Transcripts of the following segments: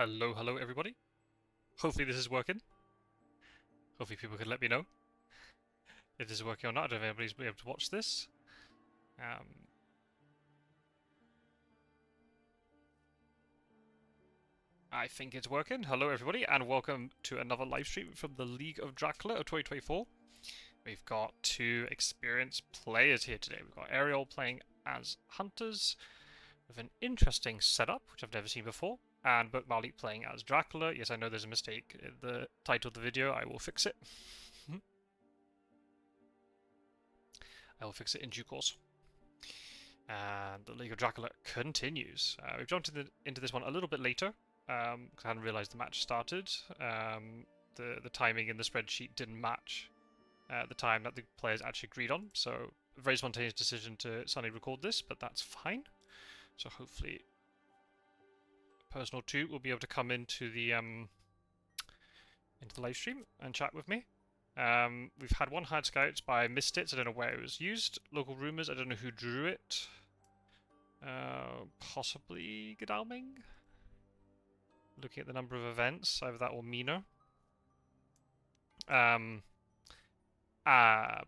Hello everybody. Hopefully this is working. Hopefully people can let me know if this is working or not. I don't know if anybody's been able to watch this. I think it's working. Hello everybody and welcome to another live stream from the League of Dracula of 2024. We've got two experienced players here today. We've got Aerol playing as hunters with an interesting setup, which I've never seen before, and Burcmali playing as Dracula. Yes, I know there's a mistake in the title of the video. I will fix it. I will fix it in due course. And the League of Dracula continues. We've jumped into this one a little bit later, because I hadn't realised the match started. The timing in the spreadsheet didn't match the time that the players actually agreed on, so a very spontaneous decision to suddenly record this, but that's fine. So hopefully person or two will be able to come into the live stream and chat with me. We've had one hired scouts, but I missed it, so I don't know where it was used. Local rumours, I don't know who drew it. Possibly Godalming? Looking at the number of events, either that or Mina. And yeah,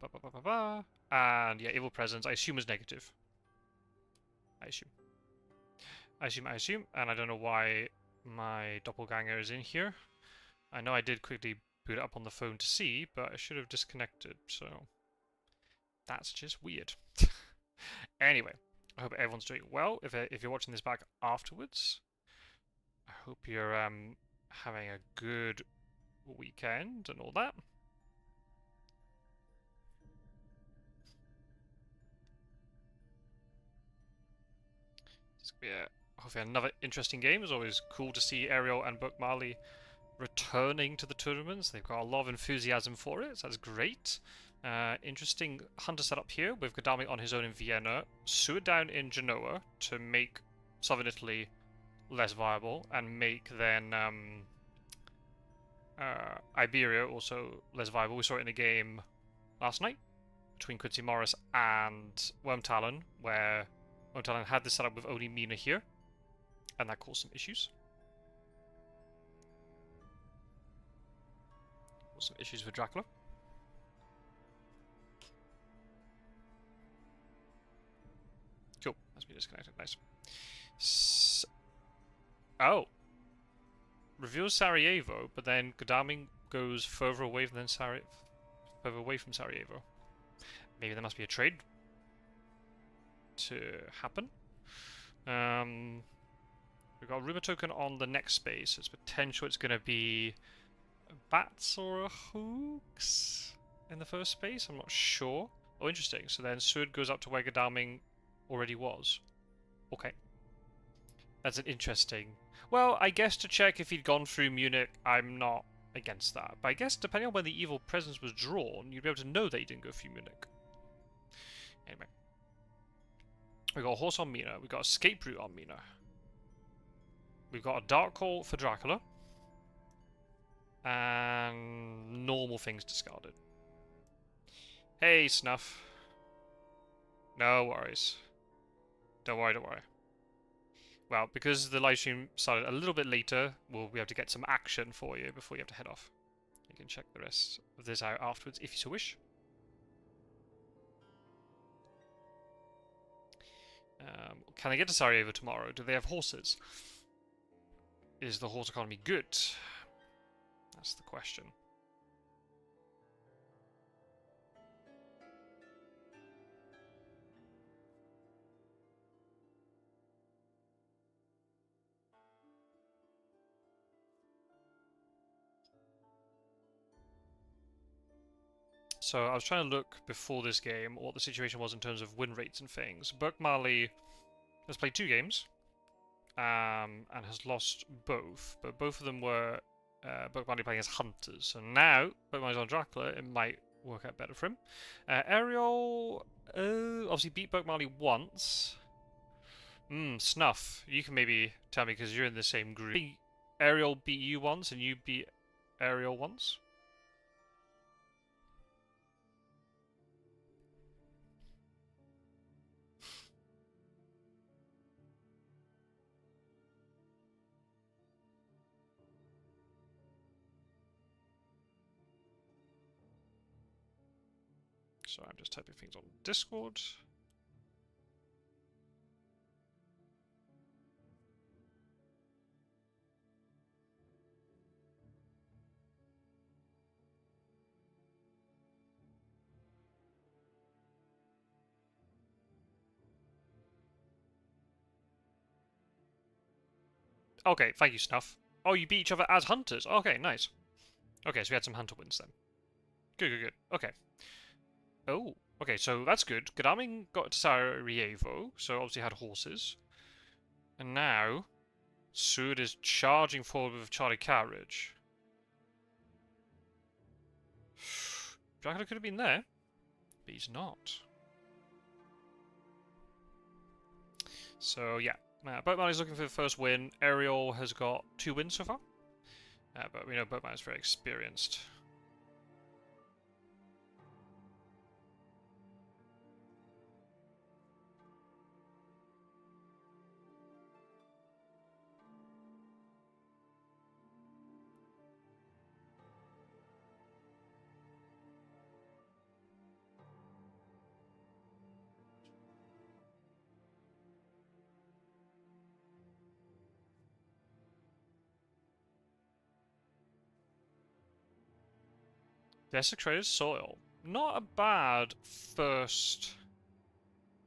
Evil Presence, I assume was negative. I assume, and I don't know why my doppelganger is in here. I know I did quickly boot it up on the phone to see, but I should have disconnected, so that's just weird. Anyway, I hope everyone's doing well. If you're watching this back afterwards, I hope you're having a good weekend and all that. It's gonna be hopefully another interesting game. It's always cool to see Aerol and Burcmali returning to the tournaments. They've got a lot of enthusiasm for it, so that's great. Interesting hunter setup here with Godalming on his own in Vienna, Suid down in Genoa to make southern Italy less viable, and make then Iberia also less viable. We saw it in a game last night between Quincy Morris and Wormtalon, where Wormtalon had this setup with only Mina here, and that caused some issues. Some issues with Dracula. Cool, that's been disconnected. Nice. Oh, reveals Sarajevo, but then Godalming goes further away from Sarajevo. Maybe there must be a trade to happen. We've got a rumor token on the next space. So it's potential it's going to be bats or a hooks in the first space. I'm not sure. Oh, interesting. So then Suid goes up to where Godalming already was. Okay. That's an interesting... Well, I guess to check if he'd gone through Munich, I'm not against that. But I guess depending on when the Evil Presence was drawn, you'd be able to know that he didn't go through Munich. Anyway. We've got a horse on Mina. We've got a escape route on Mina. We've got a dark hole for Dracula. And normal things discarded. Hey, Snuff. No worries. Don't worry. Well, because the live stream started a little bit later, we'll be able to get some action for you before you have to head off. You can check the rest of this out afterwards if you so wish. Can I get to Sarajevo tomorrow? Do they have horses? Is the horse economy good? That's the question. So I was trying to look before this game what the situation was in terms of win rates and things. Burcmali has played 2 games and has lost both, but both of them were Burcmali playing as hunters. So now Burcmali's on Dracula, it might work out better for him. Aerol obviously beat Burcmali once. Snuff, you can maybe tell me because you're in the same group. Aerol beat you once and you beat Aerol once? So I'm just typing things on Discord. Okay, thank you, Snuff. Oh, you beat each other as hunters. Okay, nice. Okay, so we had some hunter wins then. Good, good, good. Okay. Oh, okay, so that's good. Gadaming got to Sarajevo, so obviously had horses. And now, Sud is charging forward with Charlie Carriage. Dracula could have been there, but he's not. So, yeah. Burcmali's looking for the first win. Aerol has got 2 wins so far. But we know Burcmali is very experienced. Desecrated Soil. Not a bad first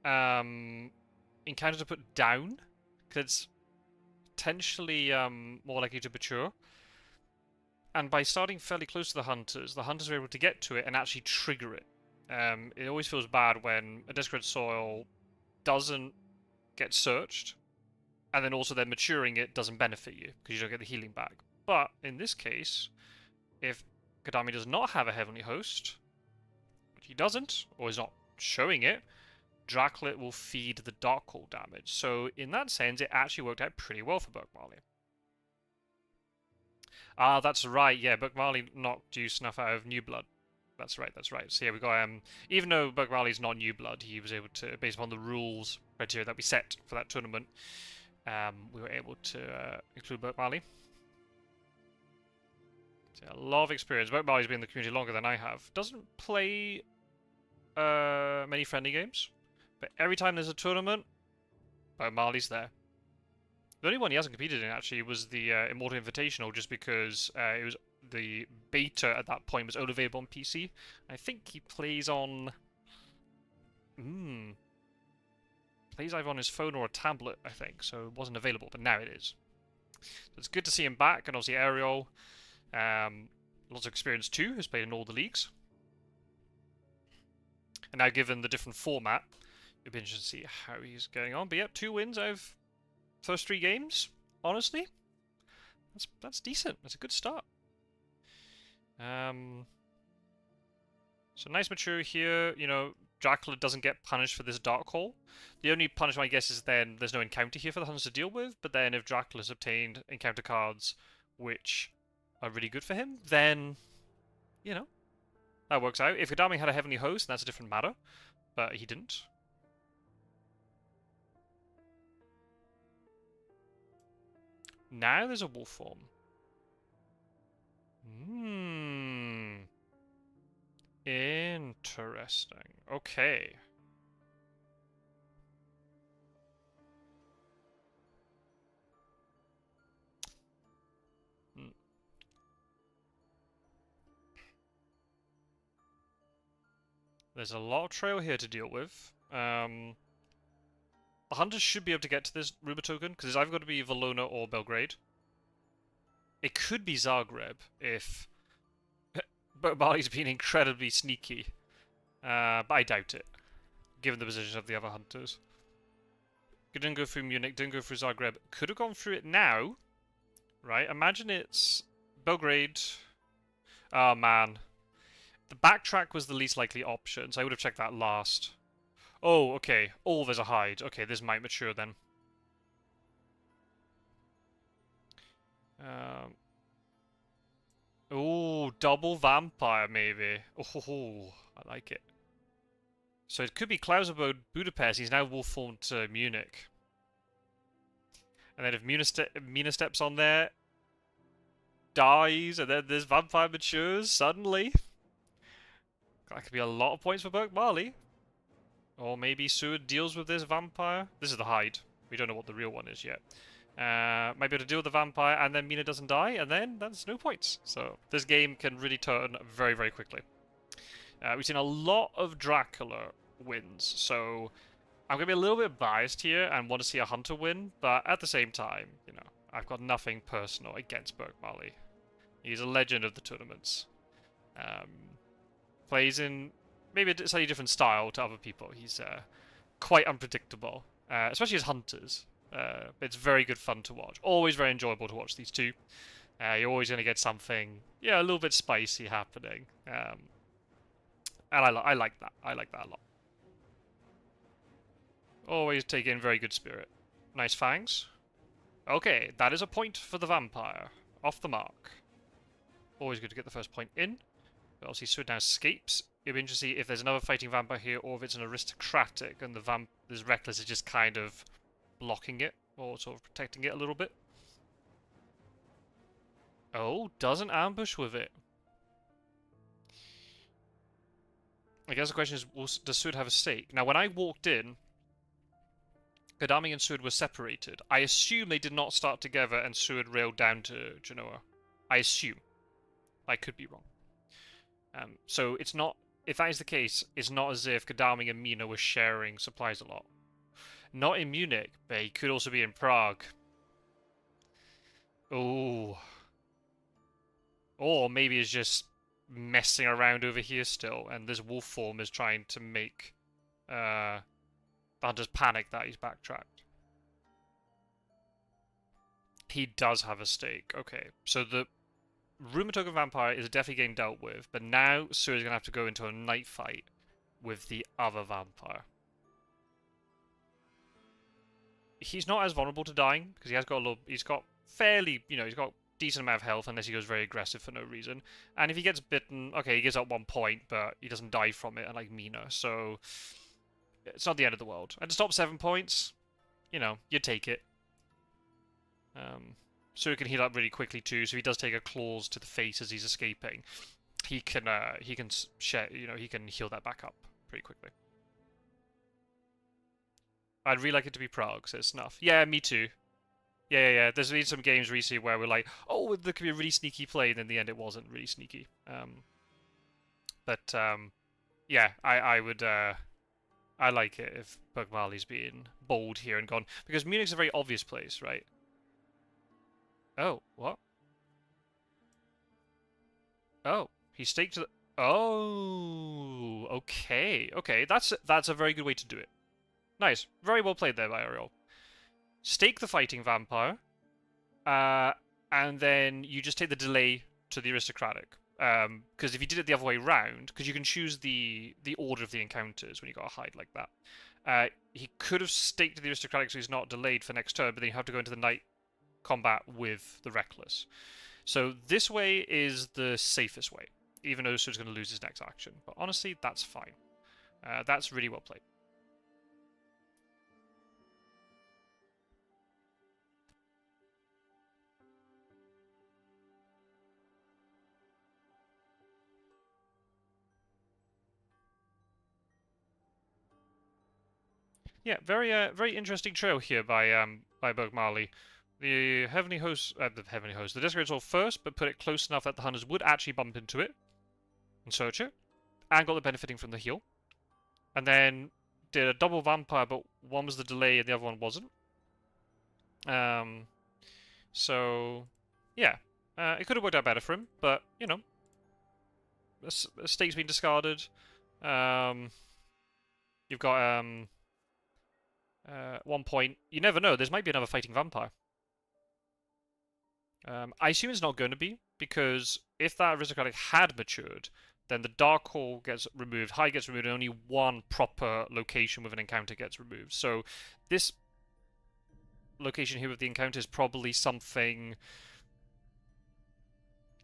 encounter to put down, because it's potentially more likely to mature. And by starting fairly close to the hunters are able to get to it and actually trigger it. It always feels bad when a Desecrated Soil doesn't get searched, and then also then maturing it doesn't benefit you, because you don't get the healing back. But in this case, if Gadami does not have a Heavenly Host, which he doesn't, or is not showing it, Dracula will feed the Dark Hole damage. So in that sense, it actually worked out pretty well for Burcmali. Ah, that's right, yeah, Burcmali knocked you Snuff out of New Blood. That's right, that's right. So yeah, we got, even though Burcmali's not New Blood, he was able to, based upon the rules criteria that we set for that tournament, we were able to include Burcmali. So a lot of experience. Burcmali's been in the community longer than I have. Doesn't play many friendly games, but every time there's a tournament, Burcmali's there. The only one he hasn't competed in actually was the Immortal Invitational, just because it was the beta at that point was only available on PC. I think he plays on plays either on his phone or a tablet, I think, so it wasn't available, but now it is. So it's good to see him back, and obviously Aerol, lots of experience too, has played in all the leagues. And now given the different format, it'll be interesting to see how he's going on. But yeah, 2 wins out of first 3 games, honestly. That's decent. That's a good start. So nice mature here, you know, Dracula doesn't get punished for this Dark Hole. The only punishment, I guess, is then there's no encounter here for the hunters to deal with, but then if Dracula's obtained encounter cards which are really good for him, then, you know, that works out. If Gadami had a Heavenly Host, that's a different matter, but he didn't. Now there's a wolf form. Interesting. Okay. There's a lot of trail here to deal with. The hunters should be able to get to this Ruba token, because it's either got to be Valona or Belgrade. It could be Zagreb, if Burcmali's been incredibly sneaky. But I doubt it, given the position of the other hunters. Didn't go through Munich, didn't go through Zagreb. Could have gone through it now, right? Imagine it's Belgrade. Oh, man. The backtrack was the least likely option, so I would have checked that last. Oh, okay. Oh, there's a hide. Okay, this might mature then. Oh, double vampire, maybe. Oh, I like it. So it could be Klausabode Budapest. He's now wolf formed to Munich. And then if Mina steps on there, dies, and then this vampire matures suddenly. That could be a lot of points for Burcmali. Or maybe Seward deals with this vampire. This is the hide. We don't know what the real one is yet. Might be able to deal with the vampire, and then Mina doesn't die, and then that's no points. So this game can really turn very, very quickly. We've seen a lot of Dracula wins, so I'm going to be a little bit biased here and want to see a Hunter win, but at the same time, you know, I've got nothing personal against Burcmali. He's a legend of the tournaments. Plays in maybe a slightly different style to other people. He's quite unpredictable, especially as Hunters. It's very good fun to watch. Always very enjoyable to watch these two. You're always going to get something, yeah, a little bit spicy happening. And I like that. I like that a lot. Always take in very good spirit. Nice fangs. Okay, that is a point for the vampire. Off the mark. Always good to get the first point in. But obviously, Seward now escapes. It'll be interesting to see if there's another fighting vampire here, or if it's an aristocratic, and this reckless is just kind of blocking it, or sort of protecting it a little bit. Oh, doesn't ambush with it. I guess the question is, does Seward have a stake? Now, when I walked in, Gadami and Seward were separated. I assume they did not start together and Seward railed down to Genoa. I assume. I could be wrong. So it's not, if that is the case, it's not as if Gadami and Mina were sharing supplies a lot. Not in Munich, but he could also be in Prague. Oh. Or maybe he's just messing around over here still, and this wolf form is trying to make the hunters panic that he's backtracked. He does have a stake. Okay, so the Rumour Token Vampire is definitely getting dealt with, but now Seward's going to have to go into a night fight with the other vampire. He's not as vulnerable to dying, because he has got a little, he's got fairly, you know, he's got a decent amount of health unless he goes very aggressive for no reason. And if he gets bitten, okay, he gives up 1 point, but he doesn't die from it, unlike Mina, so it's not the end of the world. And to stop 7 points, you know, you take it. So he can heal up really quickly too. So he does take a claws to the face as he's escaping. He can share, you know, he can heal that back up pretty quickly. I'd really like it to be Prague, says Snuff. Yeah, me too. Yeah. There's been some games recently where we're like, oh, there could be a really sneaky play, and in the end it wasn't really sneaky. Yeah, I would. I like it if Burcmali's being bold here and gone, because Munich's a very obvious place, right? Oh, what? Oh, he staked the... Oh, okay. Okay, that's a very good way to do it. Nice. Very well played there by Aerol. Stake the fighting vampire, and then you just take the delay to the aristocratic. Because if you did it the other way round, because you can choose the order of the encounters when you got a hide like that. He could have staked the aristocratic so he's not delayed for next turn, but then you have to go into the night combat with the reckless. So this way is the safest way, even though Seward's going to lose his next action. But honestly, that's fine. That's really well played. Yeah, very interesting trail here by Burcmali. The Heavenly Host, the Desecrated Soul first, but put it close enough that the hunters would actually bump into it and search it, and got the benefiting from the heal. And then did a double vampire, but one was the delay and the other one wasn't. So yeah, it could have worked out better for him, but you know, a stake's been discarded. You've got 1 point. You never know. There might be another fighting vampire. I assume it's not going to be, because if that aristocratic had matured, then the Dark Hole gets removed, High gets removed, and only one proper location with an encounter gets removed. So this location here with the encounter is probably something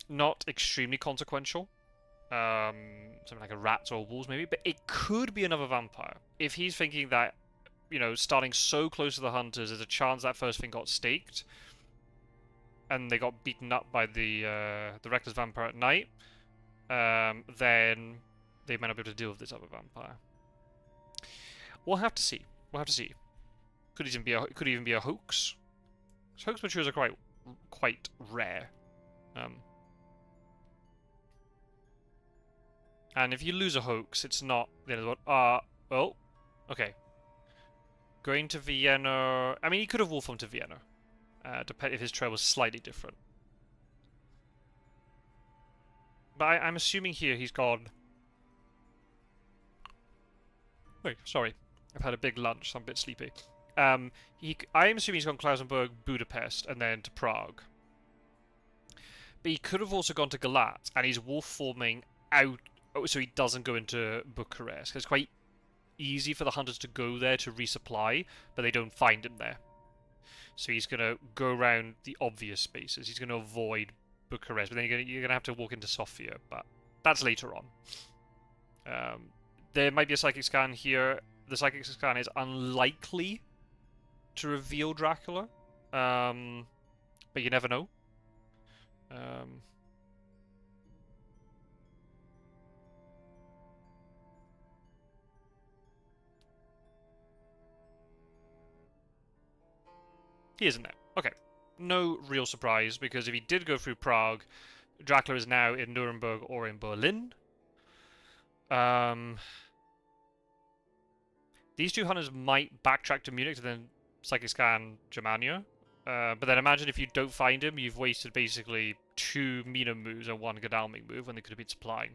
not extremely consequential. Something like a rat or wolves maybe, but it could be another vampire. If he's thinking that, you know, starting so close to the hunters, there's a chance that first thing got staked, and they got beaten up by the reckless vampire at night, then they might not be able to deal with this other vampire. We'll have to see. We'll have to see. Could even be a hoax. Hoax matures are quite rare. And if you lose a hoax, it's not the end of the world. Well, okay. Going to Vienna. I mean, he could have wolf-formed to Vienna. Depending if his trail was slightly different. But I'm assuming here he's gone. Wait, sorry. I've had a big lunch, so I'm a bit sleepy. I'm assuming he's gone Klausenburg, Budapest, and then to Prague. But he could have also gone to Galat, and he's wolf-forming out, so he doesn't go into Bucharest. It's quite easy for the hunters to go there to resupply, but they don't find him there. So he's going to go around the obvious spaces. He's going to avoid Bucharest, but then you're going to have to walk into Sofia, but that's later on. There might be a psychic scan here. The psychic scan is unlikely to reveal Dracula, but you never know. He isn't there. Okay. No real surprise, because if he did go through Prague, Dracula is now in Nuremberg or in Berlin. These two hunters might backtrack to Munich to then psychic scan Germania. But then imagine if you don't find him, you've wasted basically 2 Mina moves and 1 Godalming move when they could have been supplying.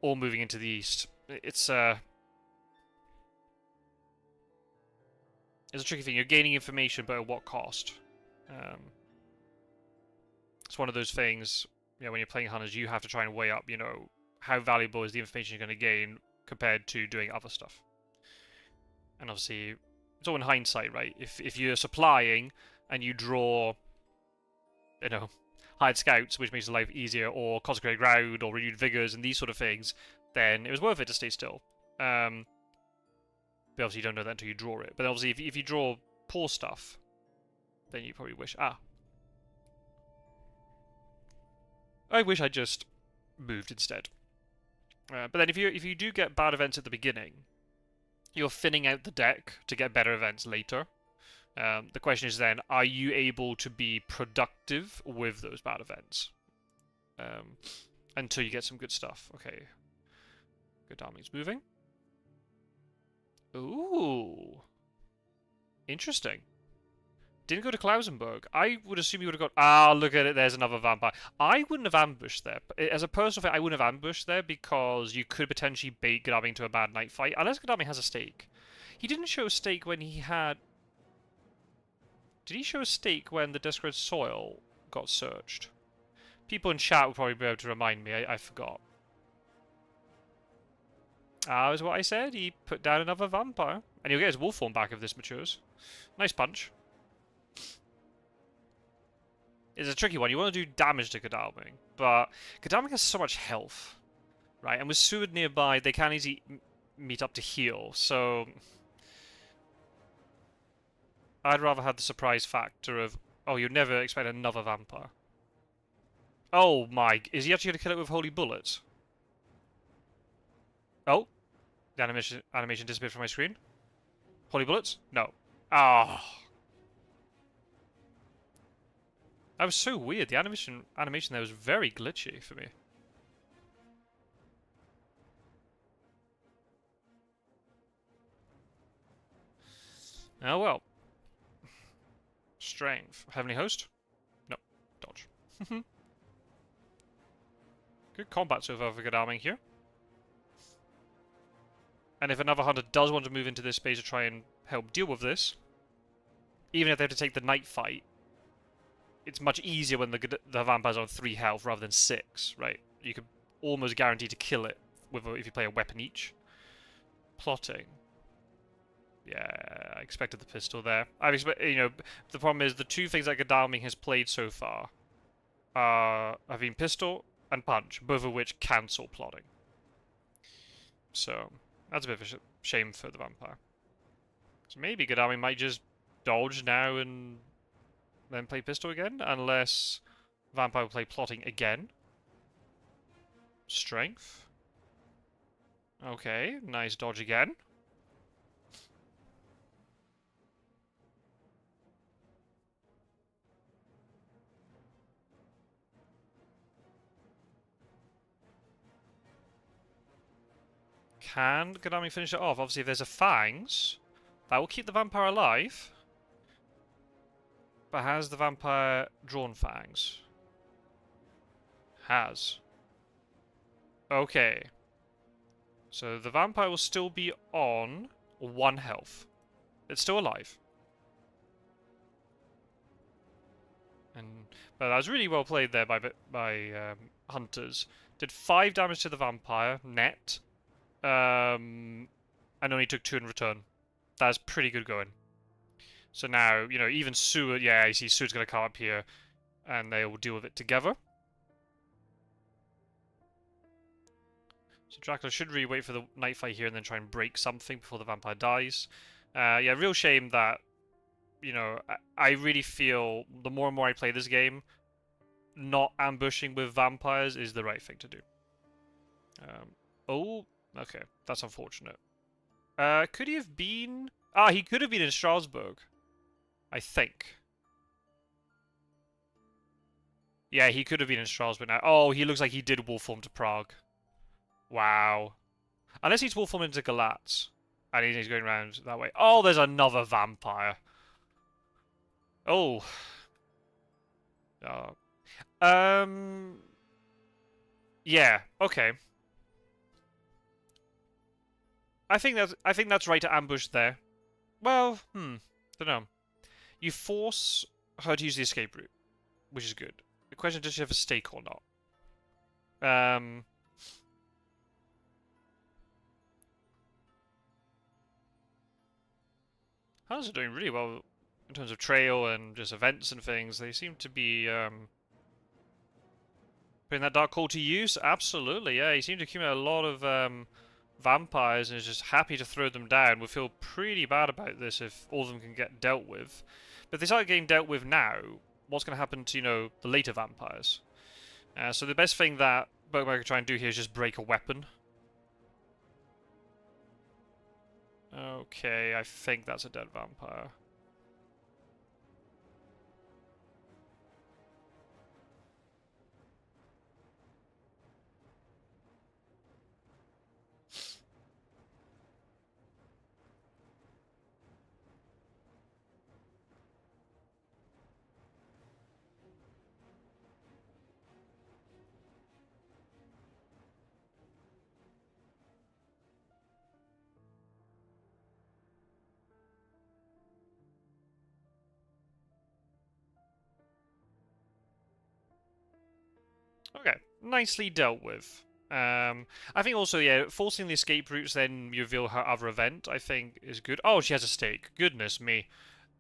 Or moving into the east. It's a tricky thing. You're gaining information, but at what cost? It's one of those things, when you're playing hunters, you have to try and weigh up, how valuable is the information you're going to gain compared to doing other stuff. And obviously, it's all in hindsight, right? If you're supplying and you draw, hired scouts, which makes life easier, or consecrated ground, or renewed vigors, and these sort of things, then it was worth it to stay still. But obviously you don't know that until you draw it. But obviously if you draw poor stuff, then you probably wish, I wish I just moved instead. But then if you do get bad events at the beginning, you're thinning out the deck to get better events later. The question is then, are you able to be productive with those bad events? Until you get some good stuff. Okay. Good army's moving. Ooh. Interesting. Didn't go to Klausenburg. I would assume you would have got... look at it, there's another vampire. I wouldn't have ambushed there. As a personal thing, I wouldn't have ambushed there because you could potentially bait Godalming to a bad night fight. Unless Godalming has a stake. He didn't show a stake when he had... Did he show a stake when the Desperate Soil got searched? People in chat will probably be able to remind me. I forgot. That was what I said. He put down another vampire. And he'll get his wolf form back if this matures. Nice punch. It's a tricky one. You want to do damage to Godalming, but Godalming has so much health, right? And with Seward nearby, they can easily meet up to heal, so... I'd rather have the surprise factor of, you'd never expect another vampire. Oh my... Is he actually going to kill it with holy bullets? Oh. The animation disappeared from my screen. Holy bullets? No. That was so weird. The animation there was very glitchy for me. Oh well. Strength. Heavenly Host? No. Dodge. Good combat so far for Godalming here. And if another hunter does want to move into this space to try and help deal with this, even if they have to take the night fight, it's much easier when the vampire's on 3 health rather than 6, right? You could almost guarantee to kill it if you play a weapon each. Plotting. Yeah, I expected the pistol there. The problem is the 2 things that Godalming has played so far have been pistol and punch, both of which cancel plotting. So, that's a bit of a shame for the vampire. So maybe Godalming might just dodge now and then play pistol again, unless vampire will play plotting again. Strength. Okay, nice dodge again. Can Gadami finish it off? Obviously, if there's a Fangs, that will keep the vampire alive. But has the vampire drawn Fangs? Has. Okay. So the vampire will still be on 1 health. It's still alive. But that was really well played there by hunters. Did 5 damage to the vampire net, and only took 2 in return. That's pretty good going. So now, you know, even Seward, yeah, you see Seward's going to come up here, and they will deal with it together. So Dracula should really wait for the night fight here and then try and break something before the vampire dies. Yeah, real shame that, you know, I really feel the more and more I play this game, not ambushing with vampires is the right thing to do. Oh, okay, that's unfortunate. Could he have been... Ah, he could have been in Strasbourg, I think. Yeah, he could have been in Strasbourg now. Oh, he looks like he did wolf form to Prague. Wow. Unless he's wolf formed into Galatz. And he's going around that way. Oh, there's another vampire. Oh. Yeah, okay. I think that's right to ambush there. Well, don't know. You force her to use the escape route, which is good. The question is, does she have a stake or not? Hunters are doing really well in terms of trail and just events and things. They seem to be putting that Dark Call to use. Absolutely, yeah. He seemed to accumulate a lot of vampires and is just happy to throw them down. We feel pretty bad about this if all of them can get dealt with. But if they start getting dealt with now, what's going to happen to, you know, the later vampires? So the best thing that Burcmali can try and do here is just break a weapon. Okay, I think that's a dead vampire. Okay, nicely dealt with. I think also, yeah, forcing the escape routes, then you reveal her other event, I think is good. Oh, she has a stake. Goodness me.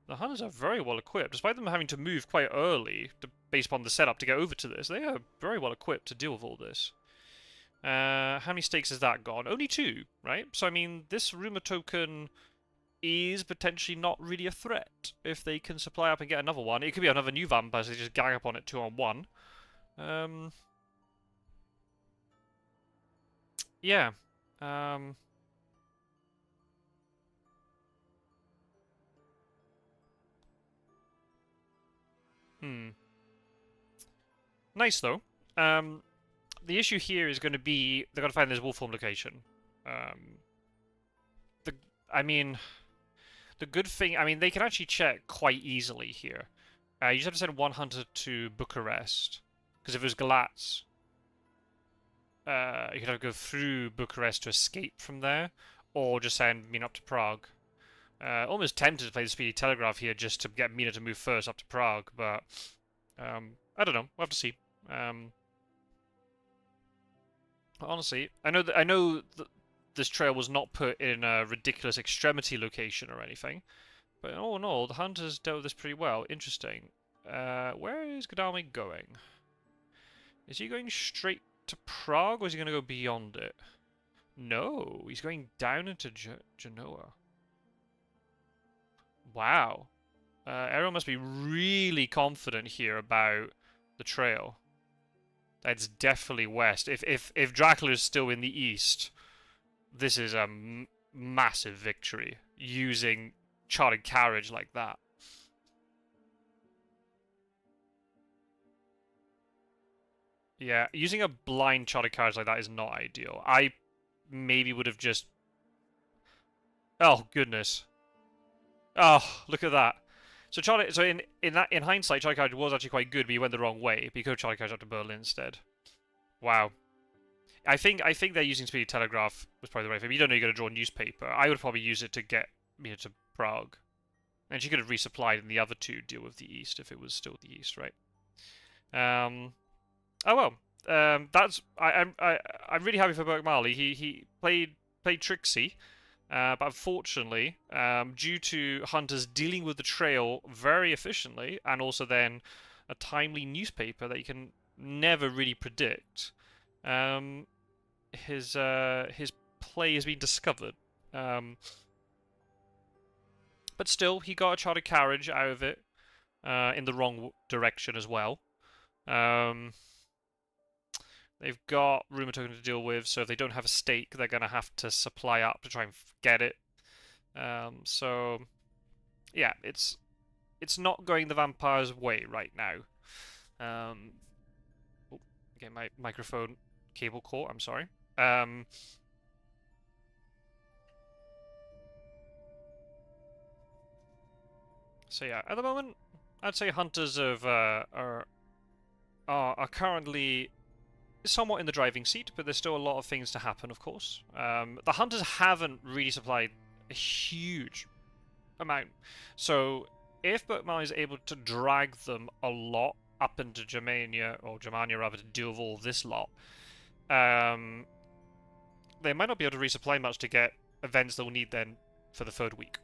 The Hunters are very well equipped. Despite them having to move quite early, based upon the setup to get over to this, they are very well equipped to deal with all this. How many stakes has that gone? Only 2, right? So, I mean, this rumor token is potentially not really a threat. If they can supply up and get another one, it could be another new vampire, so they just gang up on it 2-on-1. Yeah. Nice, though. The issue here is going to be they're going to find this wolf form location. I mean, the good thing... I mean, they can actually check quite easily here. You just have to send one hunter to Bucharest. Because if it was Galatz, you could have to go through Bucharest to escape from there, or just send Mina up to Prague. Almost tempted to play the Speedy Telegraph here just to get Mina to move first up to Prague, but I don't know. We'll have to see. Honestly, I know that this trail was not put in a ridiculous extremity location or anything, but all in all, the hunters dealt with this pretty well. Interesting. Where is Gadami going? Is he going straight to Prague, or is he going to go beyond it? No, he's going down into Genoa. Wow. Aerol must be really confident here about the trail. That's definitely west. If Dracula is still in the east, this is a massive victory using charted carriage like that. Yeah, using a blind charted carriage like that is not ideal. I maybe would have just... Oh, goodness. Oh, look at that. So in hindsight, charted carriage was actually quite good, but he went the wrong way. But he could have charted carriage up to Berlin instead. Wow. I think they're using Speedy Telegraph was probably the right thing. You don't know you're going to draw a newspaper. I would probably use it to get to Prague. And she could have resupplied and the other two deal with the east if it was still the east, right? Oh well. I'm really happy for Burcmali. He played tricksy, but unfortunately, due to hunters dealing with the trail very efficiently, and also then a timely newspaper that you can never really predict, his play has been discovered. But still, he got a chartered carriage out of it in the wrong direction as well. They've got rumor token to deal with, so if they don't have a stake, they're going to have to supply up to try and get it. So, yeah, it's not going the vampire's way right now. Okay, my microphone cable caught, I'm sorry. So yeah, at the moment, I'd say hunters are currently somewhat in the driving seat, but there's still a lot of things to happen, of course. The hunters haven't really supplied a huge amount, so if Burcmali is able to drag them a lot up into Germania, or Germania rather, to deal with all this lot, they might not be able to resupply much to get events they'll need then for the third week.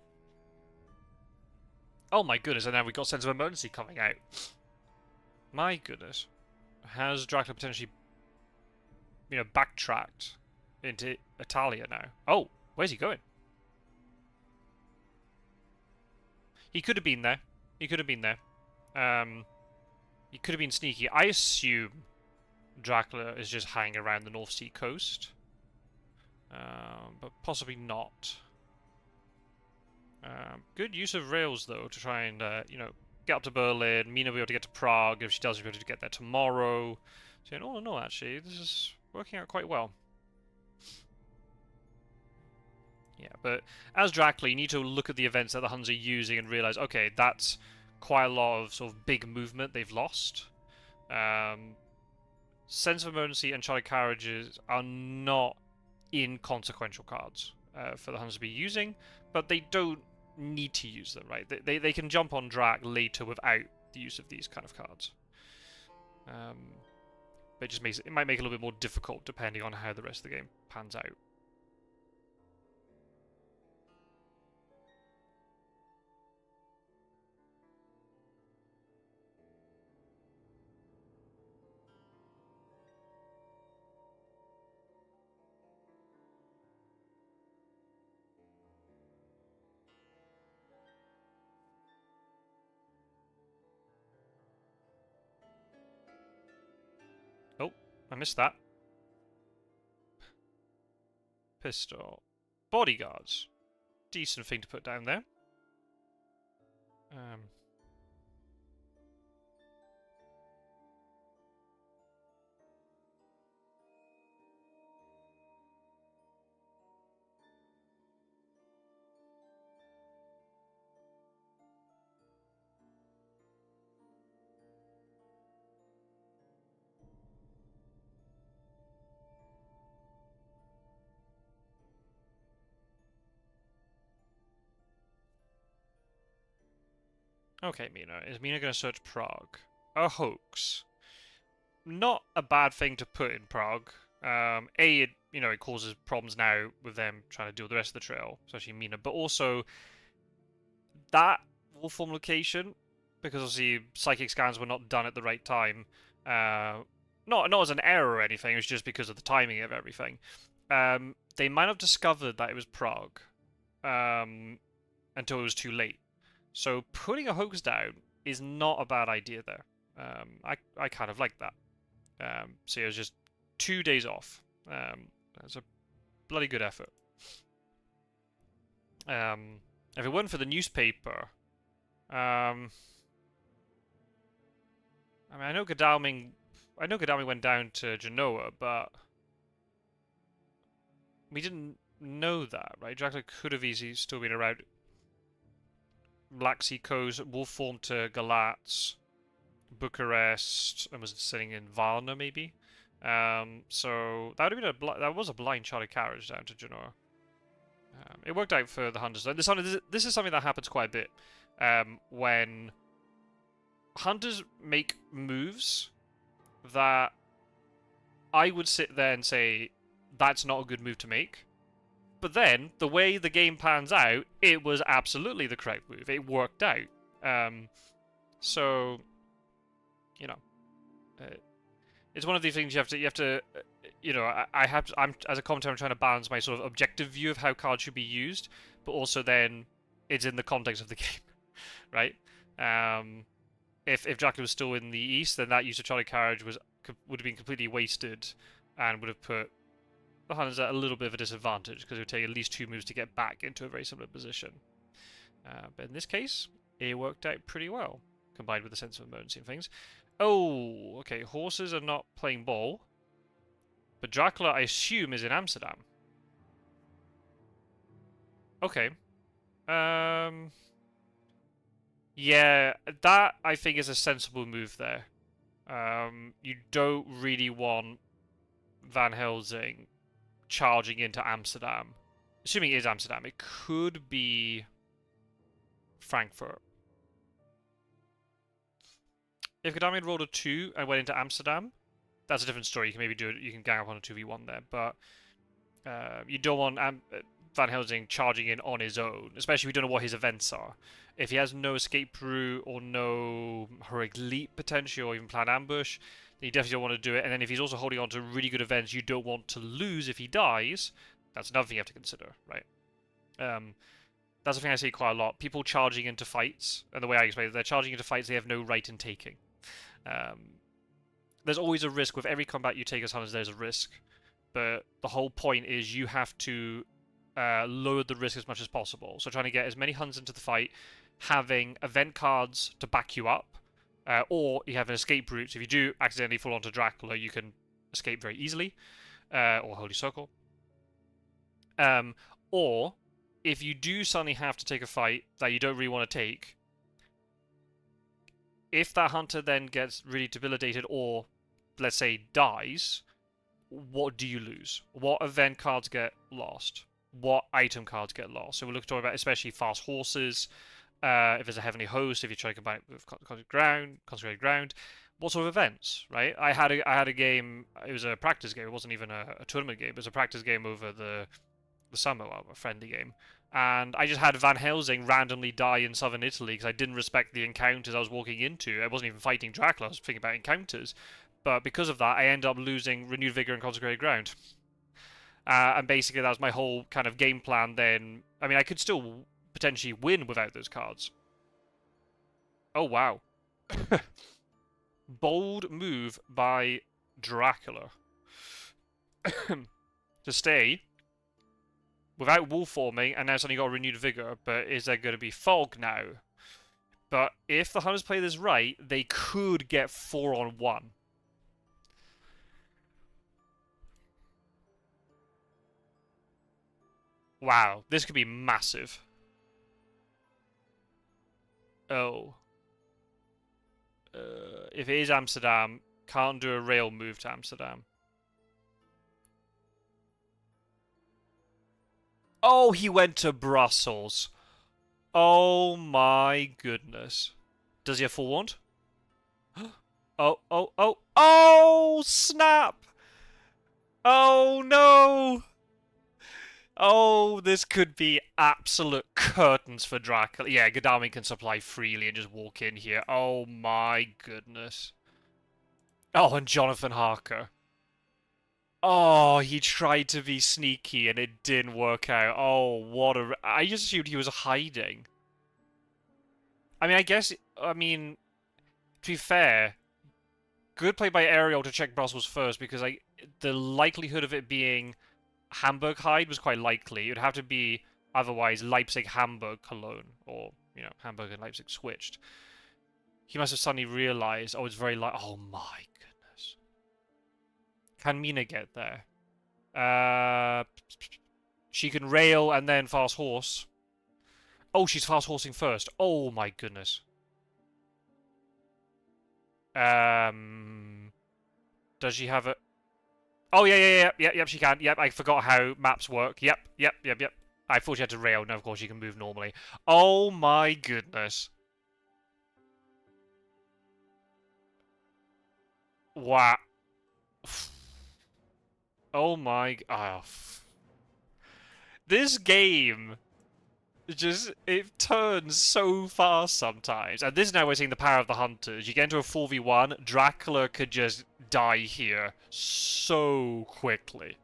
Oh my goodness, and now we've got Sense of Emergency coming out. My goodness. Has Dracula potentially, backtracked into Italia now? Oh, where's he going? He could have been there. He could have been there. He could have been sneaky. I assume Dracula is just hanging around the North Sea coast. But possibly not. Good use of rails, though, to try and, get up to Berlin. Mina will be able to get to Prague. If she does, she'll be able to get there tomorrow. So, in all in all, actually, this is working out quite well. Yeah, but as Dracula, you need to look at the events that the Huns are using and realize, okay, that's quite a lot of sort of big movement they've lost. Sense of Emergency and Chartered Carriages are not inconsequential cards for the Huns to be using, but they don't need to use them, right? They can jump on Drac later without the use of these kind of cards. But it just might make it a little bit more difficult depending on how the rest of the game pans out. Oh, I missed that. Pistol. Bodyguards. Decent thing to put down there. Okay, Mina. Is Mina going to search Prague? A hoax. Not a bad thing to put in Prague. It causes problems now with them trying to deal with the rest of the trail, especially Mina. But also, that Wolfform location, because obviously psychic scans were not done at the right time. Not as an error or anything. It was just because of the timing of everything. They might have discovered that it was Prague until it was too late. So putting a hoax down is not a bad idea there. I kind of like that. So it was just 2 days off. That's a bloody good effort. If it weren't for the newspaper, I mean, I know Godalming went down to Genoa, but we didn't know that, right? Dracula could have easily still been around Black Sea coast, wolf form to Galatz, Bucharest, and was sitting in Varna maybe. So that would have been that was a blind charter carriage down to Genoa. It worked out for the hunters. This is something that happens quite a bit when hunters make moves that I would sit there and say that's not a good move to make. But then, the way the game pans out, it was absolutely the correct move. It worked out. So, you know, it's one of these things you have to, you know, I'm as a commentator, I'm trying to balance my sort of objective view of how cards should be used, but also then it's in the context of the game, right? If Dracula was still in the east, then that use of Charlie Carriage would have been completely wasted, and would have put the hunters at a little bit of a disadvantage because it would take at least 2 moves to get back into a very similar position. But in this case, it worked out pretty well, combined with the sense of emergency and things. Oh, okay, horses are not playing ball, but Dracula, I assume, is in Amsterdam. Okay. Yeah, that, I think, is a sensible move there. You don't really want Van Helsing charging into Amsterdam. Assuming it is Amsterdam, it could be Frankfurt. If Godalming rolled a 2 and went into Amsterdam, that's a different story. You can maybe do it. You can gang up on a 2v1 there, but you don't want Van Helsing charging in on his own, especially if you don't know what his events are. If he has no escape route or no heroic leap potentially, or even planned ambush, then you definitely don't want to do it. And then if he's also holding on to really good events you don't want to lose if he dies, that's another thing you have to consider, right? That's the thing I see quite a lot. People charging into fights, and the way I explain it, they're charging into fights they have no right in taking. There's always a risk with every combat you take as hunters. There's a risk, but the whole point is you have to lower the risk as much as possible. So trying to get as many hunters into the fight, having event cards to back you up, or you have an escape route. So if you do accidentally fall onto Dracula, you can escape very easily, or Holy Circle. Or if you do suddenly have to take a fight that you don't really want to take, if that hunter then gets really debilitated or, let's say, dies, what do you lose? What event cards get lost? What item cards get lost? So we're talking about especially fast horses, if there's a heavenly host, if you try to combine it with consecrated ground, what sort of events, right? I had a game, it was a practice game, it wasn't even a tournament game, it was a practice game over the summer, well, a friendly game. And I just had Van Helsing randomly die in southern Italy because I didn't respect the encounters I was walking into. I wasn't even fighting Dracula, I was thinking about encounters. But because of that, I ended up losing Renewed Vigor and Consecrated Ground. And basically that was my whole kind of game plan then. I mean, I could still potentially win without those cards. Oh, wow. Bold move by Dracula. To stay without wolf forming, and now suddenly got renewed vigor, but is there going to be fog now? But if the hunters play this right, they could get 4-on-1. Wow, this could be massive. Oh. If it is Amsterdam, can't do a rail move to Amsterdam. Oh, he went to Brussels. Oh my goodness. Does he have forewarned? Oh, oh, oh, oh, snap! Oh no! Oh, this could be absolute curtains for Dracula. Yeah, Godalming can supply freely and just walk in here. Oh my goodness. Oh, and Jonathan Harker. Oh, he tried to be sneaky and it didn't work out. Oh, what a... I just assumed he was hiding. I mean, to be fair, good play by Aerol to check Brussels first because the likelihood of it being Hamburg hide was quite likely. It would have to be otherwise Leipzig Hamburg Cologne, or you know Hamburg and Leipzig switched. He must have suddenly realized, oh, it's very light. Oh my goodness. Can Mina get there? She can rail and then fast horse. Oh, she's fast horsing first. Oh my goodness. Does she have a? Oh yep. She can. Yep, I forgot how maps work. Yep. I thought she had to rail. No, of course she can move normally. Oh my goodness. Wow. Oh my. Oh. This game just it turns so fast sometimes. And this is now we're seeing the power of the hunters. You get into a 4v1, Dracula could just die here so quickly.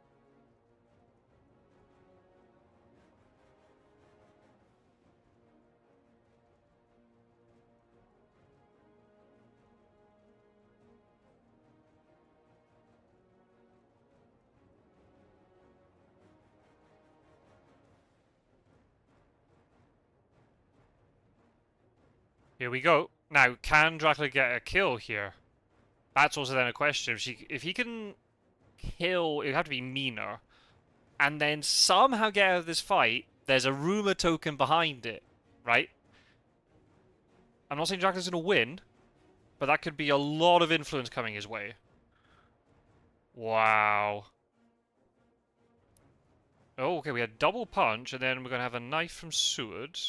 Here we go. Now, can Dracula get a kill here? That's also then a question. If he can kill, it would have to be Mina, and then somehow get out of this fight. There's a rumor token behind it, right? I'm not saying Dracula's going to win, but that could be a lot of influence coming his way. Wow. Oh, okay, we had double punch, and then we're going to have a knife from Seward.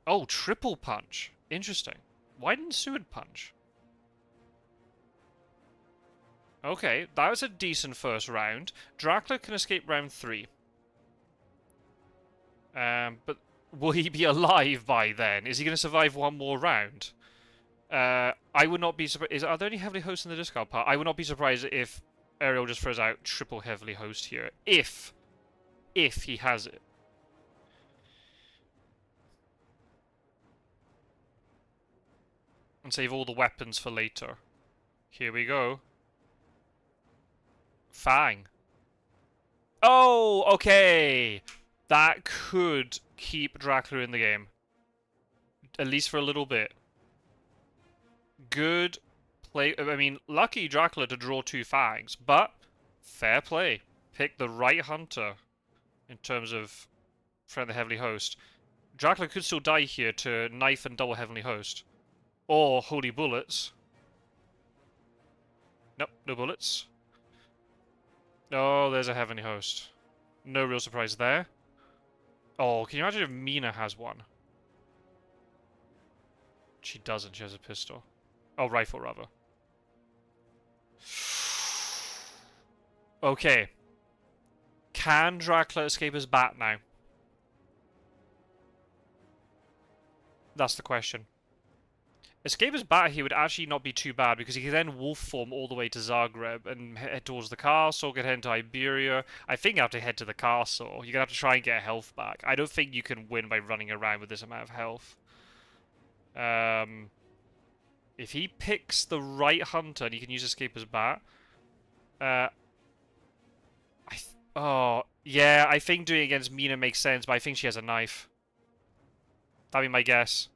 Oh, triple punch. Interesting. Why didn't Seward punch? Okay, that was a decent first round. Dracula can escape round 3. But will he be alive by then? Is he going to survive one more round? I would not be surprised. Are there any heavily hosts in the discard part? I would not be surprised if Aerol just throws out triple heavily host here. If he has it. And save all the weapons for later. Here we go. Fang. Oh, okay. That could keep Dracula in the game. At least for a little bit. Good play. I mean, lucky Dracula to draw 2 Fangs, but fair play. Pick the right hunter in terms of friend the Heavenly Host. Dracula could still die here to knife and double Heavenly Host. Or Holy Bullets. Nope, no bullets. Oh, there's a Heavenly Host. No real surprise there. Oh, can you imagine if Mina has one? She doesn't, she has a pistol. Oh, rifle, rather. Okay. Can Dracula escape his bat now? That's the question. Escape his bat here would actually not be too bad, because he could then wolf form all the way to Zagreb and head towards the castle, get head to Iberia. I think you have to head to the castle. You're going to have to try and get health back. I don't think you can win by running around with this amount of health. If he picks the right hunter and he can use escape his bat, oh, yeah, I think doing it against Mina makes sense, but I think she has a knife. That'd be my guess.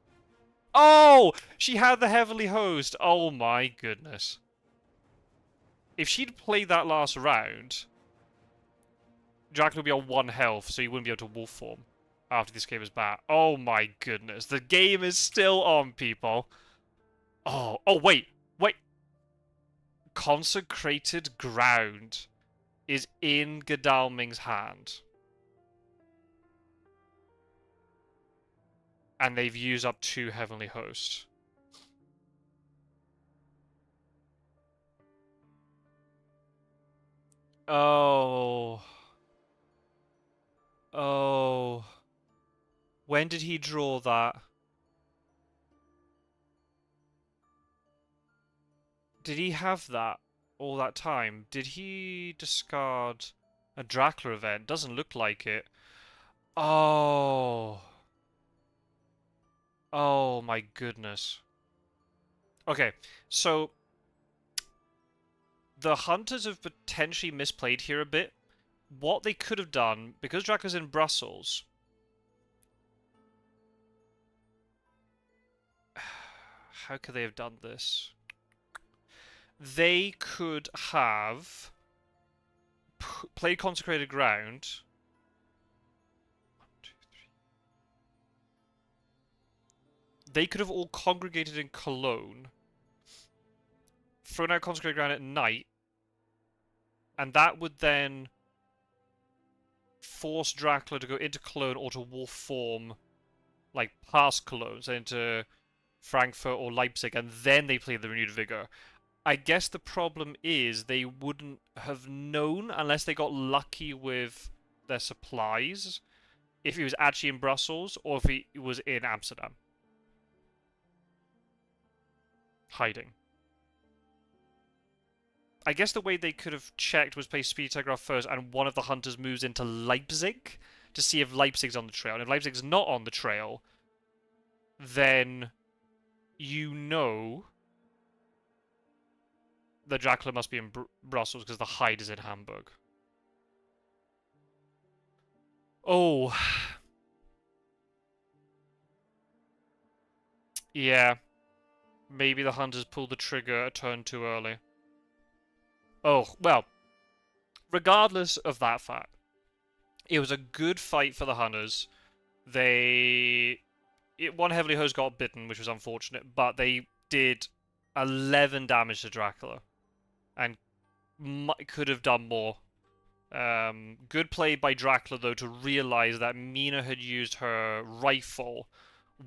Oh! She had the Heavenly Host! Oh my goodness. If she'd played that last round, Dracula would be on 1 health, so he wouldn't be able to wolf form after this game is back. Oh my goodness. The game is still on, people. Oh, wait. Consecrated Ground is in Godalming's hand. And they've used up 2 Heavenly Hosts. Oh. Oh. When did he draw that? Did he have that all that time? Did he discard a Dracula event? Doesn't look like it. Oh. Oh my goodness. Okay, so The hunters have potentially misplayed here a bit. What they could have done, because Dracula's in Brussels... How could they have done this? They could have played Consecrated Ground. 1, 2, 3. They could have all congregated in Cologne, thrown out Consecrated Ground at night, and that would then force Dracula to go into Cologne or to wolf form, like, past Cologne, so into Frankfurt or Leipzig, and then they play the Renewed Vigor. I guess the problem is they wouldn't have known unless they got lucky with their supplies if he was actually in Brussels or if he was in Amsterdam. Hiding. I guess the way they could have checked was play Speedy Telegraph first and one of the hunters moves into Leipzig to see if Leipzig's on the trail. And if Leipzig's not on the trail, then you know the Dracula must be in Brussels because the hide is in Hamburg. Oh. Yeah. Maybe the hunters pulled the trigger a turn too early. Oh, well. Regardless of that fact, it was a good fight for the hunters. One Heavily Hosed got bitten, which was unfortunate, but they did 11 damage to Dracula. And could have done more. Good play by Dracula, though, to realize that Mina had used her rifle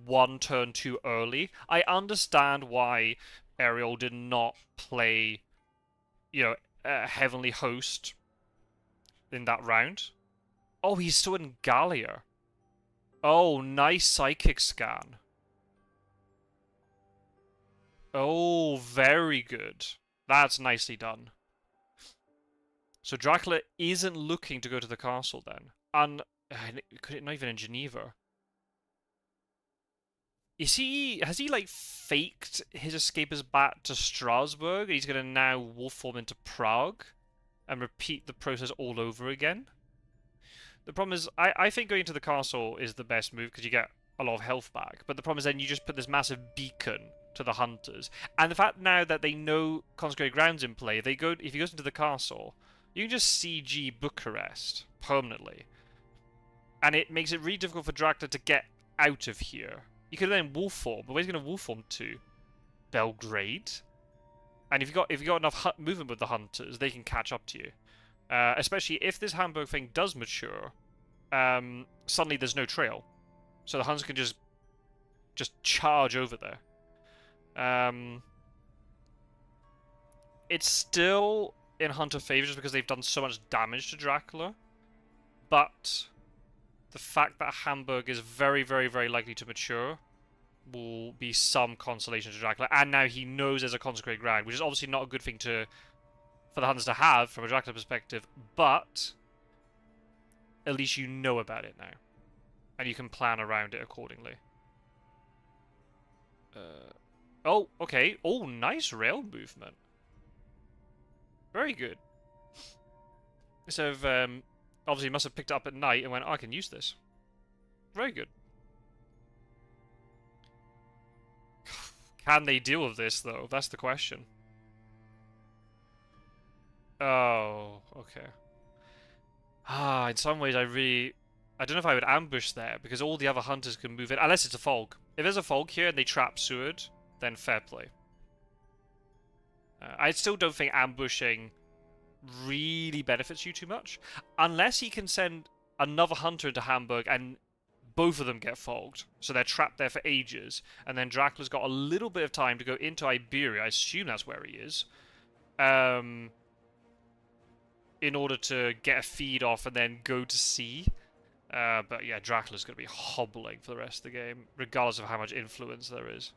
one turn too early. I understand why Aerol did not play, Heavenly Host in that round. Oh, he's still in Gallia. Oh, nice psychic scan. Oh, very good. That's nicely done. So Dracula isn't looking to go to the castle then. And could it not even in Geneva? Has he like faked his escape as back to Strasbourg and he's gonna now wolf form into Prague and repeat the process all over again? The problem is I think going to the castle is the best move because you get a lot of health back, but the problem is then you just put this massive beacon to the hunters. And the fact now that they know Consecrated Ground's in play, if he goes into the castle, you can just CG Bucharest permanently. And it makes it really difficult for Dracula to get out of here. You could then wolf form, but where's he going to wolf form to? Belgrade? And if you got enough movement with the hunters, they can catch up to you. Especially if this Hamburg thing does mature, suddenly there's no trail. So the hunters can just charge over there. It's still in Hunter favor just because they've done so much damage to Dracula, but the fact that Hamburg is very, very, very likely to mature will be some consolation to Dracula, and now he knows there's a Consecrated Ground, which is obviously not a good thing for the hunters to have from a Dracula perspective, but at least you know about it now, and you can plan around it accordingly. Oh, okay. Oh, nice rail movement. Very good. So, obviously must have picked it up at night and went, oh, I can use this. Very good. Can they deal with this, though? That's the question. Oh, okay. In some ways I don't know if I would ambush there, because all the other hunters can move in, unless it's a fog. If there's a fog here and they trap Seward, then fair play. I still don't think ambushing really benefits you too much, unless he can send another hunter into Hamburg and both of them get fogged, so they're trapped there for ages, and then Dracula's got a little bit of time to go into Iberia, I assume that's where he is, in order to get a feed off and then go to sea. But yeah, Dracula's going to be hobbling for the rest of the game, regardless of how much influence there is.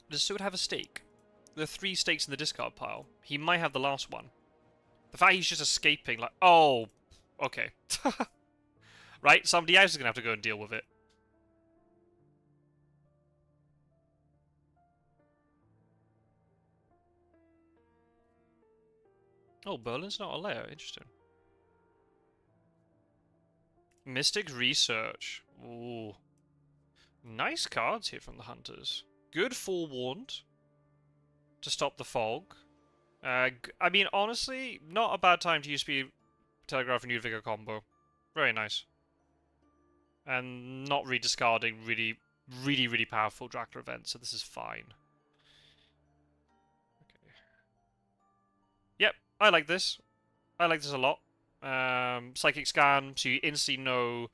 Does Seward have a stake? There are 3 stakes in the discard pile. He might have the last one. The fact he's just escaping, like, oh, okay. Right, somebody else is going to have to go and deal with it. Oh, Berlin's not a layer. Interesting. Mystic Research. Ooh. Nice cards here from the Hunters. Good Forewarned to stop the fog. I mean, honestly, not a bad time to use Speed Telegraph and New Vigor combo. Very nice. And not rediscarding really powerful Dracula events, so this is fine. Okay. Yep, I like this. I like this a lot. Psychic Scan, so you instantly know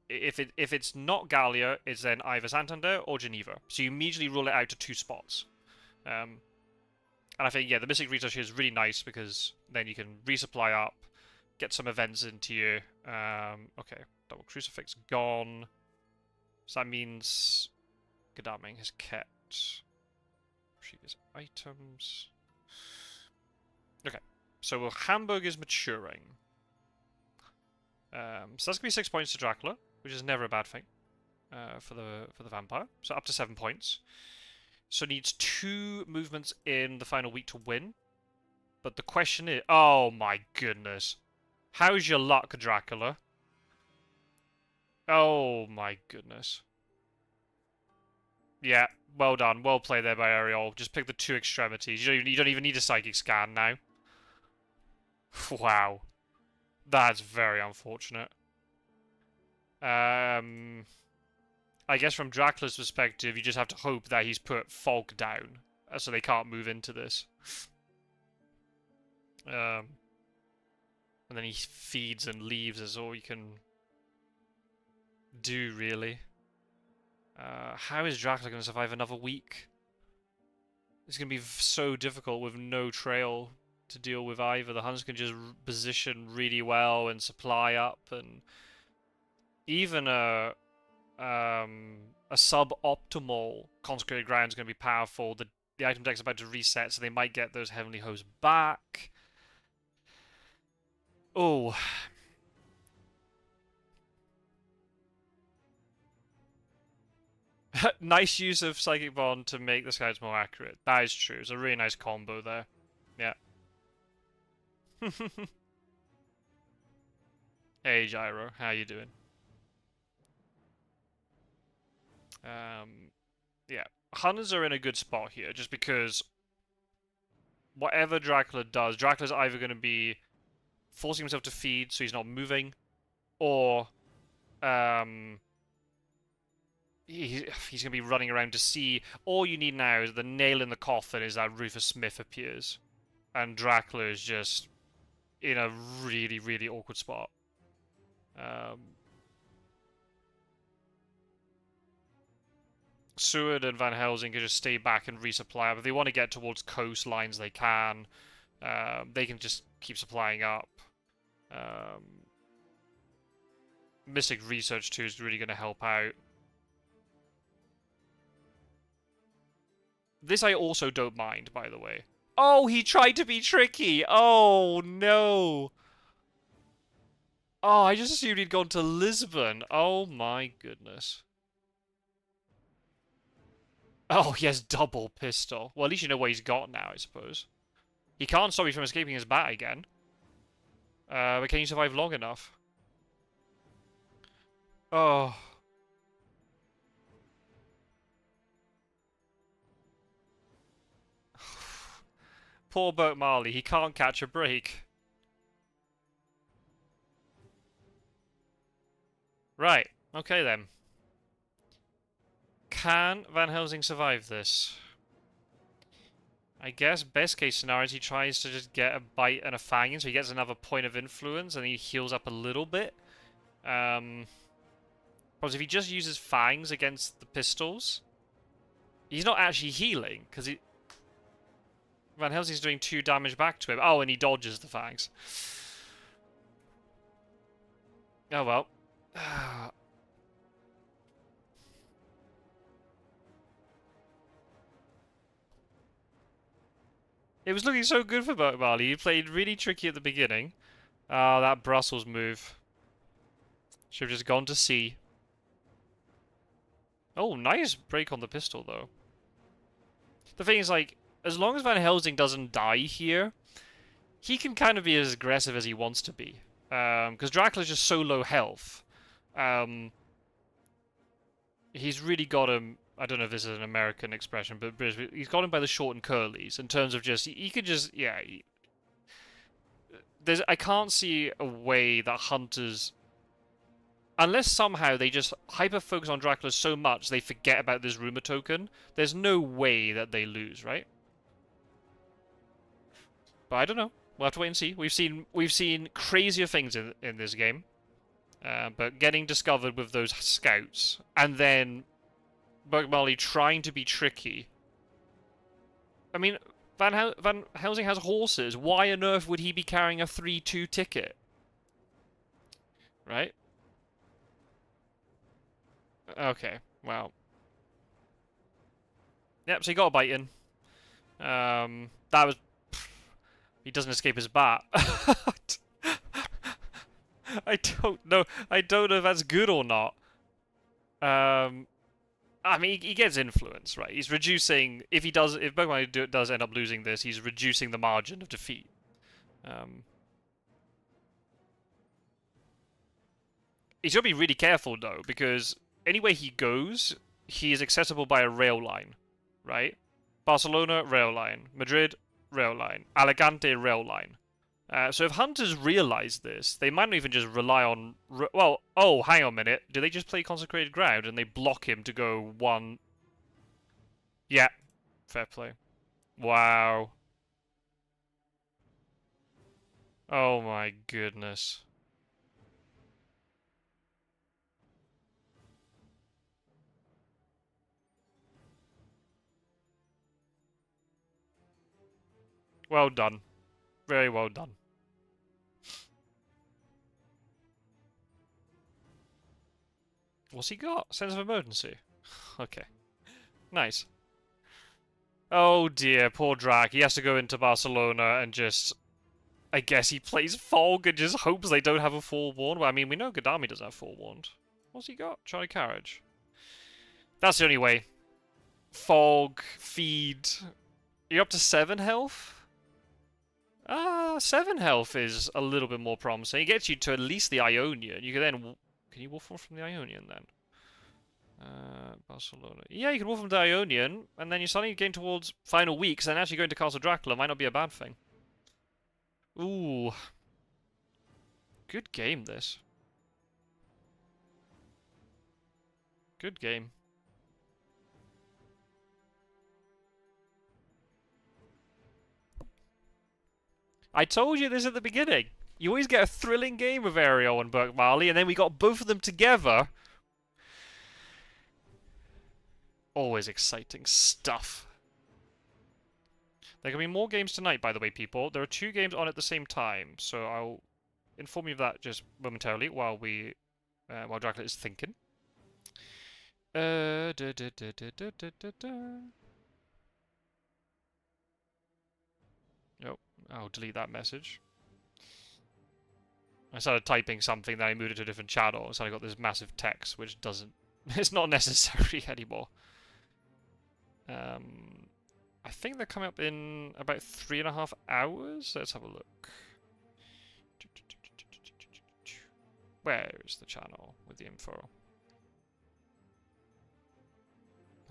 if it's not Gallia, it's then either Santander or Geneva. So you immediately rule it out to 2 spots. And I think, yeah, the Mystic Research here is really nice because then you can resupply up, get some events into you. Okay, Double Crucifix gone. So that means Gadaming has kept previous items. Okay, so Hamburg is maturing. So that's gonna be 6 points to Dracula, which is never a bad thing for the vampire. So up to 7 points. So needs 2 movements in the final week to win. But the question is, oh my goodness, how's your luck, Dracula? Oh my goodness. Yeah, well done, well played there by Aerol. Just pick the 2 extremities. You don't even need a psychic scan now. Wow. That's very unfortunate. I guess from Dracula's perspective, you just have to hope that he's put fog down, so they can't move into this. And then he feeds and leaves is all you can do, really. How is Dracula going to survive another week? It's going to be so difficult with no trail to deal with either. The Huns can just position really well and supply up, and even a suboptimal Consecrated Ground is going to be powerful. The item deck's about to reset, so they might get those Heavenly Hosts back. Oh. Nice use of Psychic Bond to make the scouts more accurate. That is true. It's a really nice combo there. Yeah. Hey, Gyro. How you doing? Yeah. Hunters are in a good spot here, just because whatever Dracula does, Dracula's either going to be forcing himself to feed so he's not moving, or he's going to be running around to see. All you need now is the nail in the coffin is that Rufus Smith appears, and Dracula is just in a really awkward spot. Seward and Van Helsing can just stay back and resupply up. If they want to get towards coastlines, they can. They can just keep supplying up. Mystic Research, too, is really going to help out. This I also don't mind, by the way. Oh, he tried to be tricky! Oh, no! Oh, I just assumed he'd gone to Lisbon. Oh, my goodness. Oh, he has double pistol. Well, at least you know what he's got now, I suppose. He can't stop you from escaping his bat again. But can you survive long enough? Oh. Poor Burcmali, he can't catch a break. Right, okay then. Can Van Helsing survive this? I guess best case scenario is he tries to just get a bite and a fang in, so he gets another point of influence and he heals up a little bit. Because if he just uses fangs against the pistols, he's not actually healing, because Van Helsing's doing 2 damage back to him. Oh, and he dodges the fangs. Oh well. It was looking so good for Burcmali. He played really tricky at the beginning. Ah, that Brussels move. Should have just gone to C. Oh, nice break on the pistol, though. The thing is, like, as long as Van Helsing doesn't die here, he can kind of be as aggressive as he wants to be. Because Dracula's just so low health. He's really got him. I don't know if this is an American expression, but he's got him by the short and curlies in terms of just he could just I can't see a way that hunters, unless somehow they just hyper focus on Dracula so much they forget about this rumor token. There's no way that they lose, right? But I don't know. We'll have to wait and see. We've seen crazier things in this game. But getting discovered with those scouts, and then Burcmali trying to be tricky. I mean, Van Helsing has horses. Why on earth would he be carrying a 3-2 ticket? Right? Okay, well. Yep, so he got a bite in. That was... He doesn't escape his bat. I don't know. I don't know if that's good or not. I mean, he gets influence, right? He's reducing. If Burcmali does end up losing this, he's reducing the margin of defeat. He's got to be really careful though, because anywhere he goes, he is accessible by a rail line, right? Barcelona, rail line. Madrid, rail line. Alicante, rail line. So if hunters realize this, they might not even just rely on... well, oh, hang on a minute. Do they just play Consecrated Ground and they block him to go one... Yeah. Fair play. Wow. Oh my goodness. Well done. Very well done. What's he got? Sense of emergency. Okay. Nice. Oh dear, poor Drac. He has to go into Barcelona and just... I guess he plays Fog and just hopes they don't have a forewarned. Well, I mean, we know Godami doesn't have forewarned. What's he got? Charlie Carriage. That's the only way. Fog, feed... You're up to 7 health? 7 health is a little bit more promising. It gets you to at least the Ionian. You can then... Can you wolf from the Ionian then? Barcelona. Yeah, you can wolf from the Ionian, and then you're suddenly getting towards final weeks, and actually going to Castle Dracula might not be a bad thing. Ooh. Good game, this. Good game. I told you this at the beginning. You always get a thrilling game with Aerol and Burcmali, and then we got both of them together. Always exciting stuff. There can be more games tonight, by the way, people. There are 2 games on at the same time, so I'll inform you of that just momentarily while while Dracula is thinking. Nope. I'll delete that message. I started typing something, then I moved it to a different channel, so I got this massive text, which doesn't... It's not necessary anymore. I think they're coming up in about 3.5 hours. Let's have a look. Where is the channel with the info?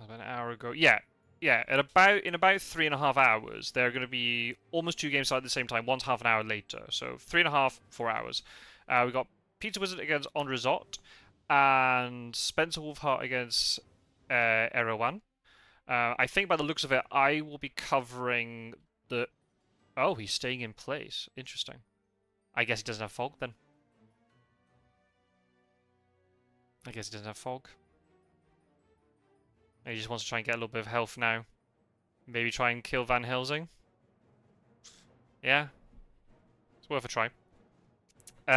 About an hour ago. Yeah. In about 3.5 hours, there are going to be almost 2 games started at the same time. One's half an hour later, so 3.5, 4 hours. We got Pizza Wizard against Onrizot, and Spencer Wolfheart against Erewhon. I think by the looks of it, I will be covering the... Oh, he's staying in place. Interesting. I guess he doesn't have fog then. I guess he doesn't have fog. He just wants to try and get a little bit of health now. Maybe try and kill Van Helsing. Yeah. It's worth a try. So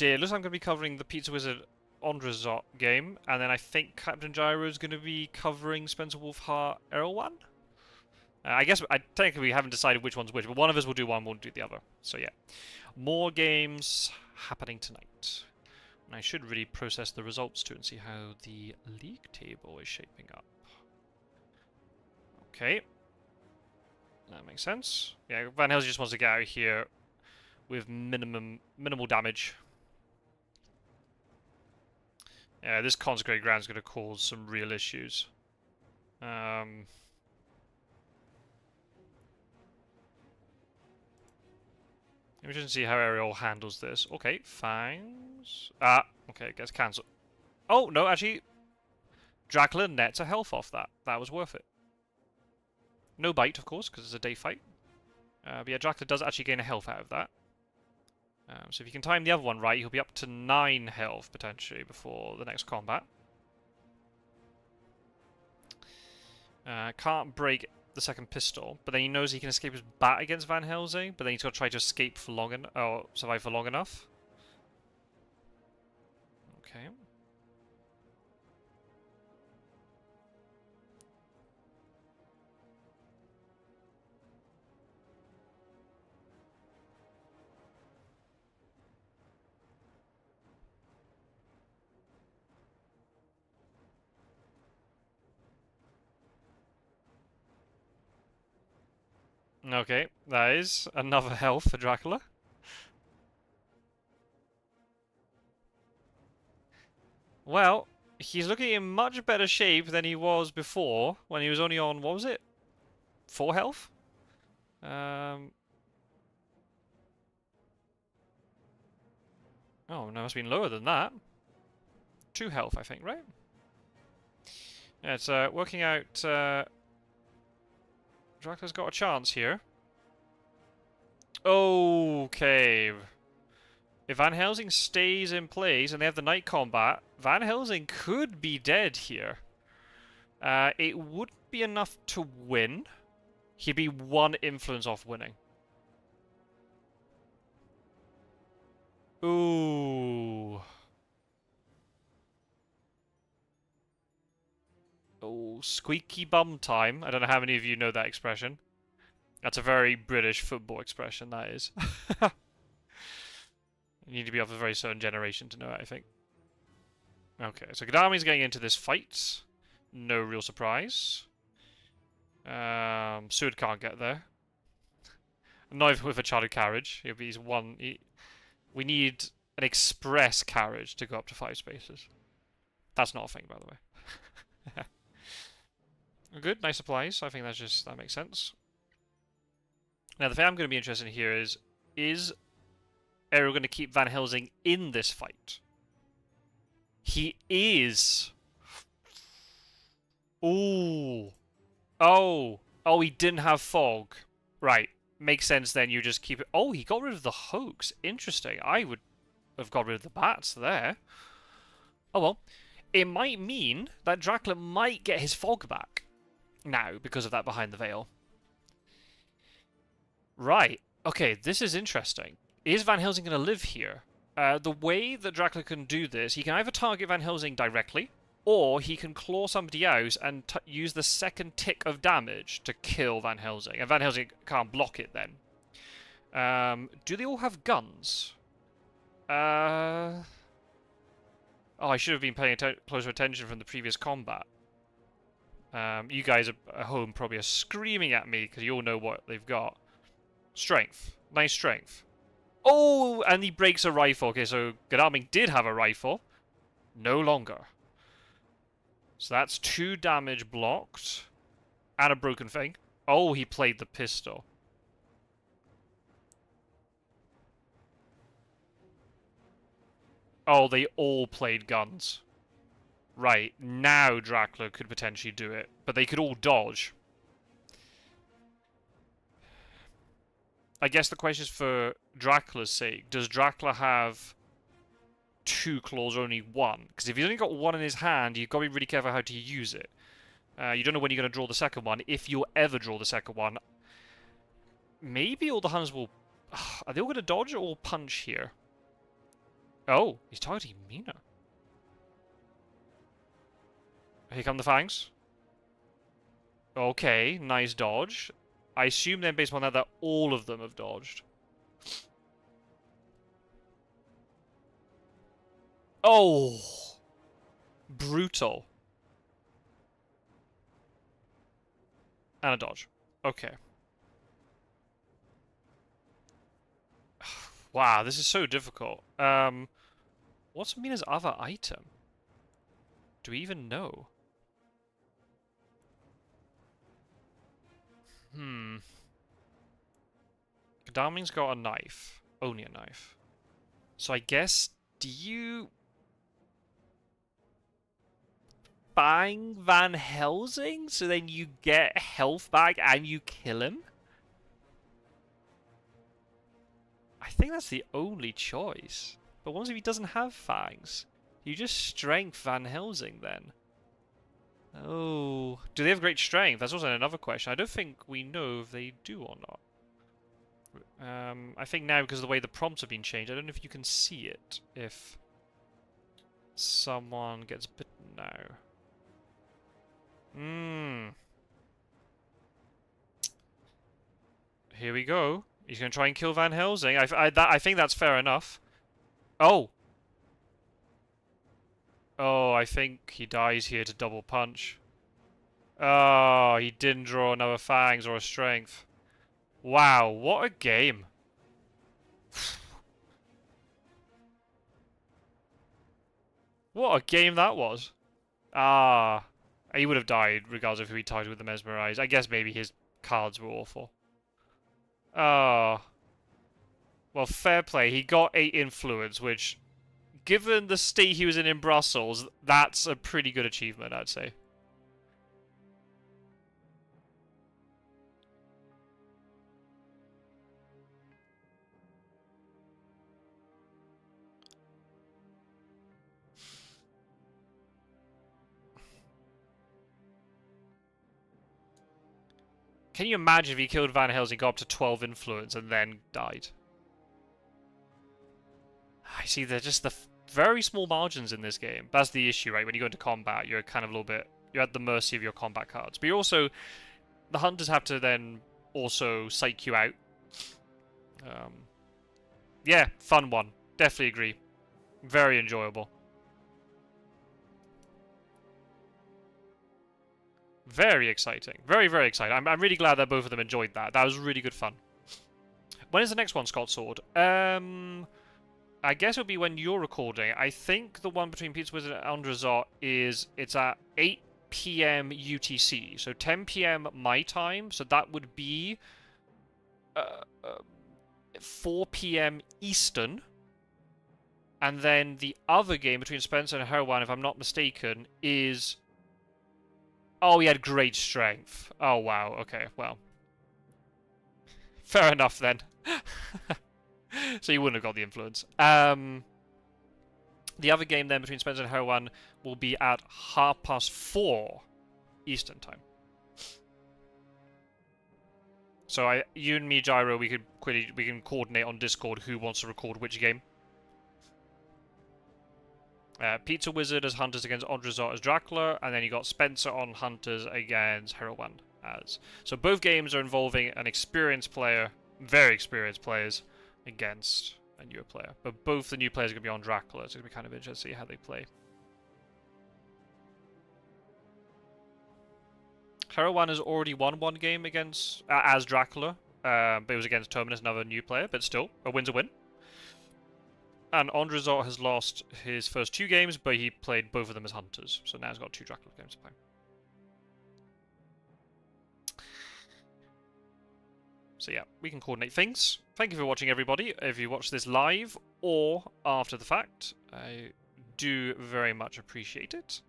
yeah, it looks like I'm going to be covering the Pizza Wizard Onrizot game, and then I think Captain Gyro is going to be covering Spencer Wolfheart Erewhon. I guess technically we haven't decided which one's which, but one of us will do one, we'll do the other. So yeah, more games happening tonight. And I should really process the results too and see how the league table is shaping up. Okay. That makes sense. Yeah, Van Helsing just wants to get out of here with minimal damage. Yeah, this consecrated ground is going to cause some real issues. Let me just see how Aerol handles this. Okay, fangs. Ah, okay, it gets cancelled. Oh, no, actually, Dracula nets a health off that. That was worth it. No bite, of course, because it's a day fight. But yeah, Dracula does actually gain a health out of that. So if you can time the other one right, he'll be up to 9 health, potentially, before the next combat. Can't break the second pistol, but then he knows he can escape his bat against Van Helsing, but then he's got to try to escape for long or survive for long enough. Okay. Okay, that is another health for Dracula. Well, he's looking in much better shape than he was before, when he was only on, what was it? 4 health? Oh, no, it must have been lower than that. 2 health, I think, right? Yeah, it's working out. Dracula's got a chance here. Okay. If Van Helsing stays in place and they have the night combat, Van Helsing could be dead here. It would be enough to win. He'd be 1 influence off winning. Ooh. Oh, squeaky bum time. I don't know how many of you know that expression. That's a very British football expression, that is. You need to be of a very certain generation to know it, I think. Okay, so Gadami's getting into this fight. No real surprise. Sud can't get there. Not even with a chartered carriage. He's one. We need an express carriage to go up to 5 spaces. That's not a thing, by the way. Good, nice supplies. I think that makes sense. Now, the thing I'm going to be interested in here is Aerol going to keep Van Helsing in this fight? He is. Ooh. Oh. Oh, he didn't have fog. Right. Makes sense then, you just keep it. Oh, he got rid of the hoax. Interesting. I would have got rid of the bats there. Oh well. It might mean that Dracula might get his fog back now because of that behind the veil. Right. Okay, this is interesting. Is Van Helsing going to live here? The way that Dracula can do this, he can either target Van Helsing directly, or he can claw somebody out and use the second tick of damage to kill Van Helsing. And Van Helsing can't block it then. Do they all have guns? Oh, I should have been paying closer attention from the previous combat. You guys at home probably are screaming at me because you all know what they've got. Strength. Nice strength. Oh, and he breaks a rifle. Okay, so Gadami did have a rifle. No longer. So that's 2 damage blocked. And a broken thing. Oh, he played the pistol. Oh, they all played guns. Right, now Dracula could potentially do it. But they could all dodge. I guess the question is for Dracula's sake. Does Dracula have 2 claws or only 1? Because if he's only got 1 in his hand, you've got to be really careful how to use it. You don't know when you're going to draw the second one, if you ever draw the second one. Maybe all the Huns will... Are they all going to dodge or punch here? Oh, he's targeting Mina. Here come the fangs. Okay, nice dodge. I assume then, based on that all of them have dodged. Oh! Brutal. And a dodge. Okay. Wow, this is so difficult. What's Mina's other item? Do we even know? Hmm. Darming's got a knife. Only a knife. So I guess, do you bang Van Helsing so then you get health back and you kill him? I think that's the only choice. But what if he doesn't have fangs? You just strength Van Helsing then. Oh, do they have great strength? That's also another question. I don't think we know if they do or not. I think now, because of the way the prompts have been changed, I don't know if you can see it. If someone gets bitten now. Here we go. He's going to try and kill Van Helsing. I think that's fair enough. Oh! Oh, I think he dies here to double punch. Oh, he didn't draw another fangs or a strength. Wow, what a game. What a game that was. Ah, he would have died regardless of who he targeted with the Mesmerize. I guess maybe his cards were awful. Ah. Well, fair play. He got 8 influence, which, given the state he was in Brussels, that's a pretty good achievement, I'd say. Can you imagine if he killed Van Helsing, got up to 12 influence, and then died? I see, they're just the very small margins in this game. That's the issue, right? When you go into combat, you're kind of a little bit... You're at the mercy of your combat cards. But you're also... The hunters have to then also psych you out. Yeah, fun one. Definitely agree. Very enjoyable. Very exciting. Very, very exciting. I'm really glad that both of them enjoyed that. That was really good fun. When is the next one, Scott Sword? I guess it'll be when you're recording. I think the one between Pizza Wizard and Andrazot it's at 8 p.m. UTC. So 10 p.m. my time. So that would be 4 p.m. Eastern. And then the other game between Spencer and Herwan, if I'm not mistaken, is... Oh, he had great strength. Oh, wow. Okay, well. Fair enough, then. So you wouldn't have got the influence. The other game, then, between Spencer and Herwan will be at 4:30 Eastern Time. So you and me, Gyro, we can coordinate on Discord who wants to record which game. Pizza Wizard as Hunters against Andrazot as Dracula, and then you got Spencer on Hunters against Herwan as. So both games are involving an experienced player, very experienced players, against a newer player. But both the new players are going to be on Dracula, so it's going to be kind of interesting to see how they play. Herwan has already won one game against as Dracula, but it was against Terminus, another new player, but still, a win's a win. And Andrazot has lost his first 2 games, but he played both of them as Hunters. So now he's got 2 Dracula games to play. So yeah, we can coordinate things. Thank you for watching, everybody. If you watch this live or after the fact, I do very much appreciate it.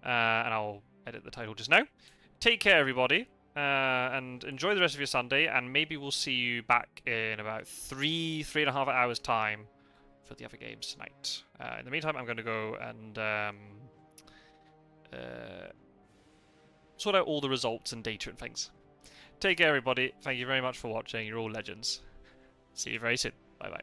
And I'll edit the title just now. Take care, everybody. And enjoy the rest of your Sunday. And maybe we'll see you back in about 3.5 hours' time for the other games tonight. In the meantime, I'm going to go and sort out all the results and data and things. Take care, everybody. Thank you very much for watching. You're all legends. See you very soon. Bye-bye.